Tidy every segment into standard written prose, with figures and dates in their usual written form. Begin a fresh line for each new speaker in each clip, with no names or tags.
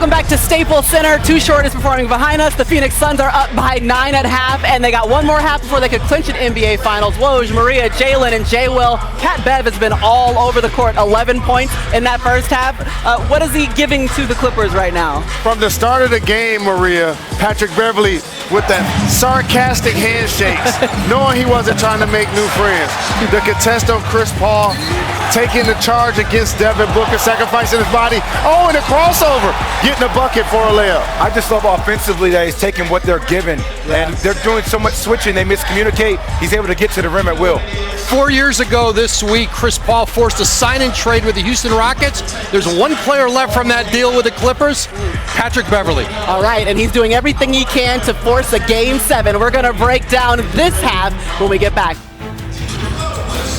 Welcome back to Staples Center. Too Short is performing behind us. The Phoenix Suns are up by 9 at half, and they got one more half before they could clinch an NBA Finals. Woj, Maria, Jalen, and J. Will. Cat Bev has been all over the court. 11 points in that first half. What is he giving to the Clippers right now?
From the start of the game, Maria, Patrick Beverley with that sarcastic handshakes, knowing he wasn't trying to make new friends. The contest on Chris Paul, taking the charge against Devin Booker, sacrificing his body. Oh, and a crossover, getting a bucket for a layup.
I just love offensively that he's taking what they're given, and they're doing so much switching, they miscommunicate. He's able to get to the rim at will.
4 years ago this week, Chris Paul forced a sign-and trade with the Houston Rockets. There's one player left from that deal with the Clippers, Patrick Beverley.
All right, and he's doing everything he can to force a Game 7. We're going to break down this half when we get back.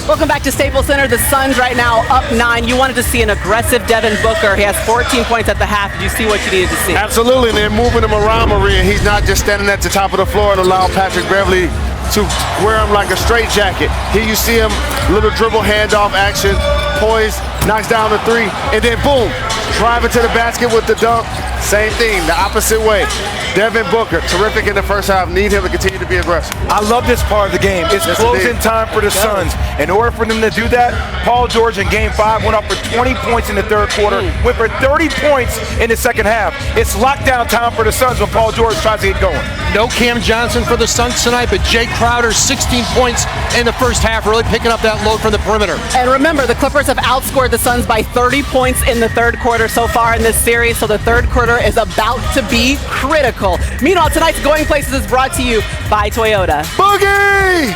Welcome back to Staples Center. The Suns right now up 9. You wanted to see an aggressive Devin Booker. He has 14 points at the half. Did you see what you needed to see?
Absolutely. They're moving him around, Maria. He's not just standing at the top of the floor and allowing Patrick Beverley to wear him like a straitjacket. Here you see him, little dribble handoff action, poised, knocks down the three, and then boom, driving to the basket with the dunk. Same thing, the opposite way. Devin Booker, terrific in the first half. Need him to continue to be aggressive.
I love this part of the game. It's closing time for the Suns. In order for them to do that, Paul George in Game 5 went up for 20 points in the third quarter, went for 30 points in the second half. It's lockdown time for the Suns when Paul George tries to get going.
No Cam Johnson for the Suns tonight, but Jay Crowder, 16 points in the first half, really picking up that load from the perimeter.
And remember, the Clippers have outscored the Suns by 30 points in the third quarter so far in this series, so the third quarter is about to be critical. Meanwhile, tonight's Going Places is brought to you by Toyota.
Boogie!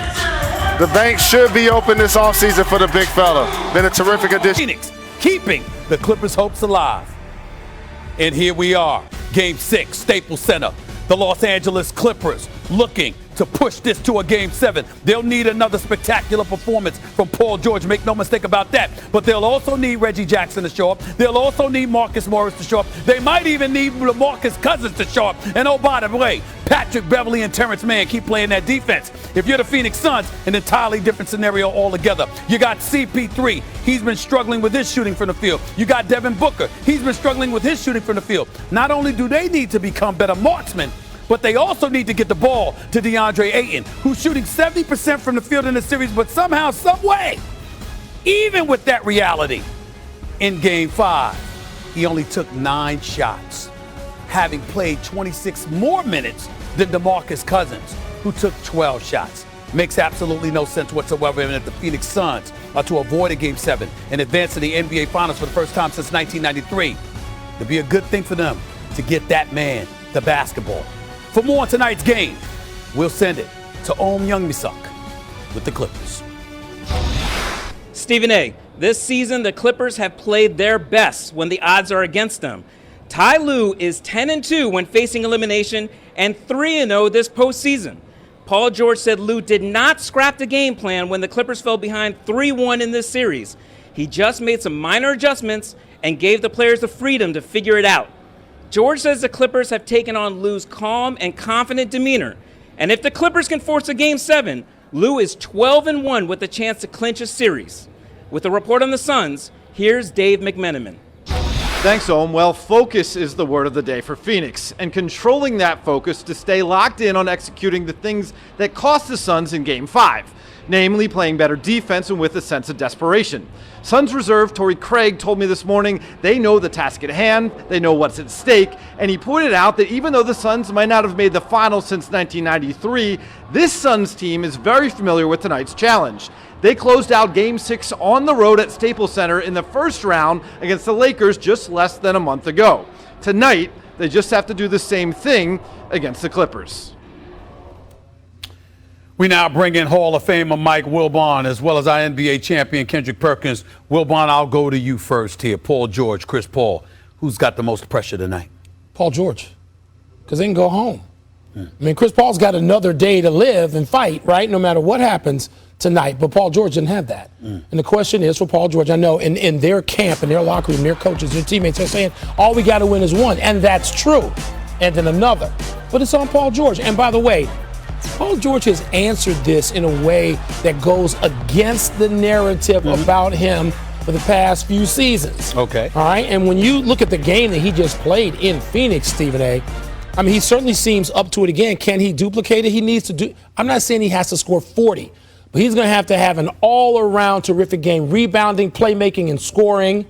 The bank should be open this offseason for the big fella. Been a terrific addition.
Phoenix keeping the Clippers' hopes alive. And here we are, Game 6, Staples Center. The Los Angeles Clippers looking to push this to a Game 7. They'll need another spectacular performance from Paul George, make no mistake about that. But they'll also need Reggie Jackson to show up. They'll also need Marcus Morris to show up. They might even need LaMarcus Cousins to show up. And oh, by the way, Patrick Beverley and Terrence Mann keep playing that defense. If you're the Phoenix Suns, an entirely different scenario altogether. You got CP3. He's been struggling with his shooting from the field. You got Devin Booker. He's been struggling with his shooting from the field. Not only do they need to become better marksmen, but they also need to get the ball to DeAndre Ayton, who's shooting 70% from the field in the series, but somehow, some way, even with that reality, in Game 5, he only took 9 shots, having played 26 more minutes than DeMarcus Cousins, who took 12 shots. Makes absolutely no sense whatsoever, and if the Phoenix Suns are to avoid a Game 7 and advance to the NBA Finals for the first time since 1993, it'd be a good thing for them to get that man the basketball. For more on tonight's game, we'll send it to Om Youngmisuk with the Clippers.
Stephen A., this season the Clippers have played their best when the odds are against them. Ty Lue is 10-2 when facing elimination and 3-0 this postseason. Paul George said Lue did not scrap the game plan when the Clippers fell behind 3-1 in this series. He just made some minor adjustments and gave the players the freedom to figure it out. George says the Clippers have taken on Lue's calm and confident demeanor. And if the Clippers can force a Game 7, Lue is 12-1 with a chance to clinch a series. With a report on the Suns, here's Dave McMenamin.
Thanks, Ohm. Well, focus is the word of the day for Phoenix, and controlling that focus to stay locked in on executing the things that cost the Suns in Game 5, namely playing better defense and with a sense of desperation. Suns reserve Torrey Craig told me this morning they know the task at hand, they know what's at stake, and he pointed out that even though the Suns might not have made the finals since 1993, this Suns team is very familiar with tonight's challenge. They closed out Game 6 on the road at Staples Center in the first round against the Lakers just less than a month ago. Tonight, they just have to do the same thing against the Clippers.
We now bring in Hall of Famer Mike Wilbon, as well as our NBA champion Kendrick Perkins. Wilbon, I'll go to you first here. Paul George, Chris Paul. Who's got the most pressure tonight?
Paul George, because they can go home. I mean, Chris Paul's got another day to live and fight, right, no matter what happens tonight. But Paul George didn't have that. And the question is for Paul George, I know in their camp, in their locker room, their coaches, their teammates, they're saying all we got to win is one. And that's true. And then another. But it's on Paul George. And by the way, Paul George has answered this in a way that goes against the narrative about him for the past few seasons.
Okay.
All right. And when you look at the game that he just played in Phoenix, Stephen A., I mean, he certainly seems up to it again. Can he duplicate it? He needs to do. I'm not saying he has to score 40, but he's going to have an all-around terrific game, rebounding, playmaking, and scoring,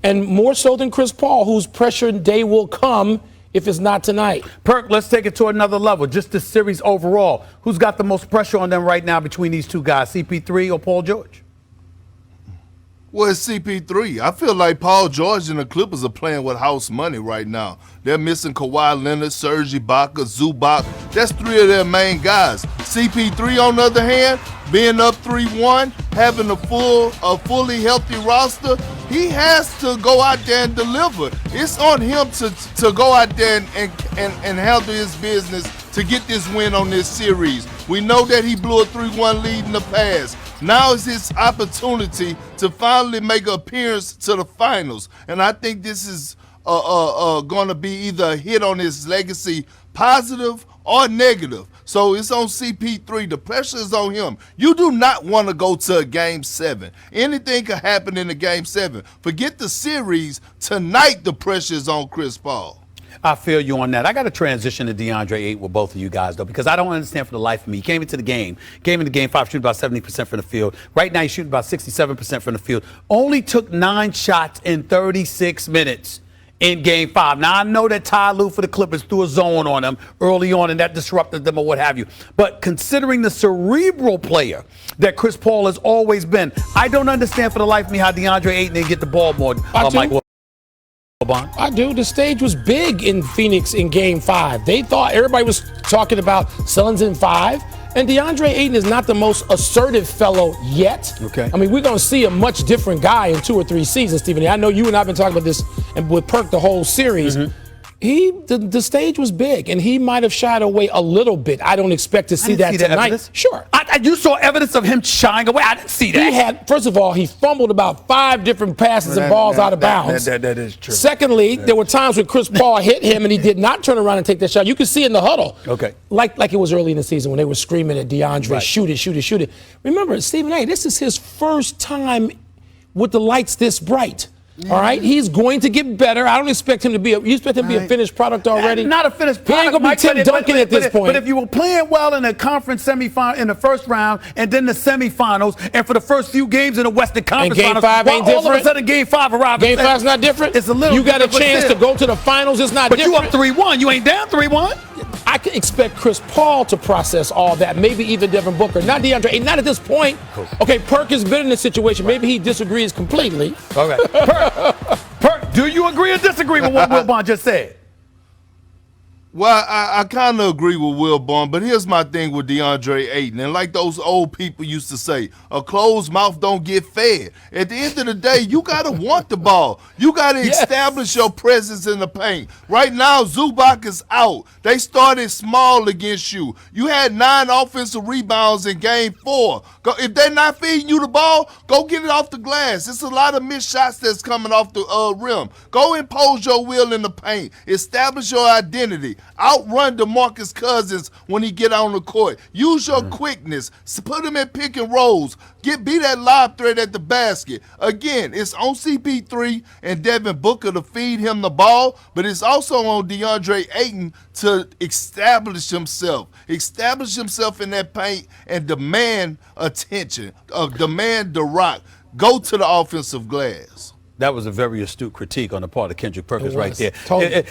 and more so than Chris Paul, whose pressure day will come if it's not tonight.
Perk, let's take it to another level. Just this series overall. Who's got the most pressure on them right now between these two guys, CP3 or Paul George?
Well, it's CP3. I feel like Paul George and the Clippers are playing with house money right now. They're missing Kawhi Leonard, Serge Ibaka, Zubac. That's 3 of their main guys. CP3, on the other hand, being up 3-1, having a fully healthy roster, he has to go out there and deliver. It's on him to go out there and handle his business to get this win on this series. We know that he blew a 3-1 lead in the past. Now is his opportunity to finally make an appearance to the finals. And I think this is going to be either a hit on his legacy, positive or negative. So it's on CP3. The pressure is on him. You do not want to go to a Game 7. Anything could happen in a Game 7. Forget the series. Tonight, the pressure is on Chris Paul.
I feel you on that. I got to transition to DeAndre Ayton with both of you guys, though, because I don't understand for the life of me. He came into the game, Game 5, shooting about 70% from the field. Right now, he's shooting about 67% from the field. Only took 9 shots in 36 minutes in Game 5. Now, I know that Ty Lue for the Clippers threw a zone on him early on, and that disrupted them or what have you. But considering the cerebral player that Chris Paul has always been, I don't understand for the life of me how DeAndre Ayton didn't get the ball more. Michael.
I do. The stage was big in Phoenix in Game 5. They thought everybody was talking about Suns in 5. And DeAndre Ayton is not the most assertive fellow yet.
Okay.
I mean, we're going to see a much different guy in 2 or 3 seasons, Stephen. I know you and I have been talking about this and with Perk the whole series.
Mm-hmm.
The stage was big, and he might have shied away a little bit. I don't expect to see that tonight. Sure.
You saw evidence of him shying away. I didn't see that.
First of all, he fumbled about 5 different passes and balls out of bounds.
That is true.
Secondly, there were times when Chris Paul hit him and he did not turn around and take that shot. You could see in the huddle.
Okay.
Like it was early in the season when they were screaming at DeAndre,
right.
Shoot it, shoot it, shoot it. Remember, Stephen A., this is his first time with the lights this bright. Yeah. All right, he's going to get better. I don't expect him to be. You expect him to be a finished product already?
Not a finished product.
He ain't gonna be Tim Duncan at this point.
But if you were playing well in the conference semifinal in the first round, and then the semifinals, and for the first few games in the Western Conference
and Game 5 ain't different.
All of a sudden, Game 5 arrives.
Game 5's not different.
It's a little.
You got a chance to go to the finals. It's not different.
But you up 3-1. You ain't down 3-1.
I can expect Chris Paul to process all that. Maybe even Devin Booker. Not DeAndre. Not at this point. Cool. Okay, Perk has been in this situation. Maybe he disagrees completely.
Okay. Perk, do you agree or disagree with what Wilbon just said?
Well, I kind of agree with Wilbon, but here's my thing with DeAndre Ayton. And like those old people used to say, a closed mouth don't get fed. At the end of the day, you got to want the ball. You got to establish your presence in the paint. Right now, Zubac is out. They started small against you. You had 9 offensive rebounds in Game 4. If they're not feeding you the ball, go get it off the glass. It's a lot of missed shots that's coming off the rim. Go impose your will in the paint. Establish your identity. Outrun DeMarcus Cousins when he get on the court. Use your quickness. Put him in pick and rolls. Be that lob threat at the basket. Again, it's on CP3 and Devin Booker to feed him the ball, but it's also on DeAndre Ayton to establish himself in that paint and demand attention, demand the rock. Go to the offensive glass.
That was a very astute critique on the part of Kendrick Perkins right there.
Totally.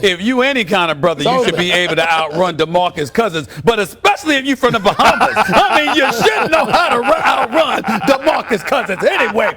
If you any kind of brother, you should be able to outrun DeMarcus Cousins, but especially if you're from the Bahamas. I mean, you should know how to outrun DeMarcus Cousins anyway.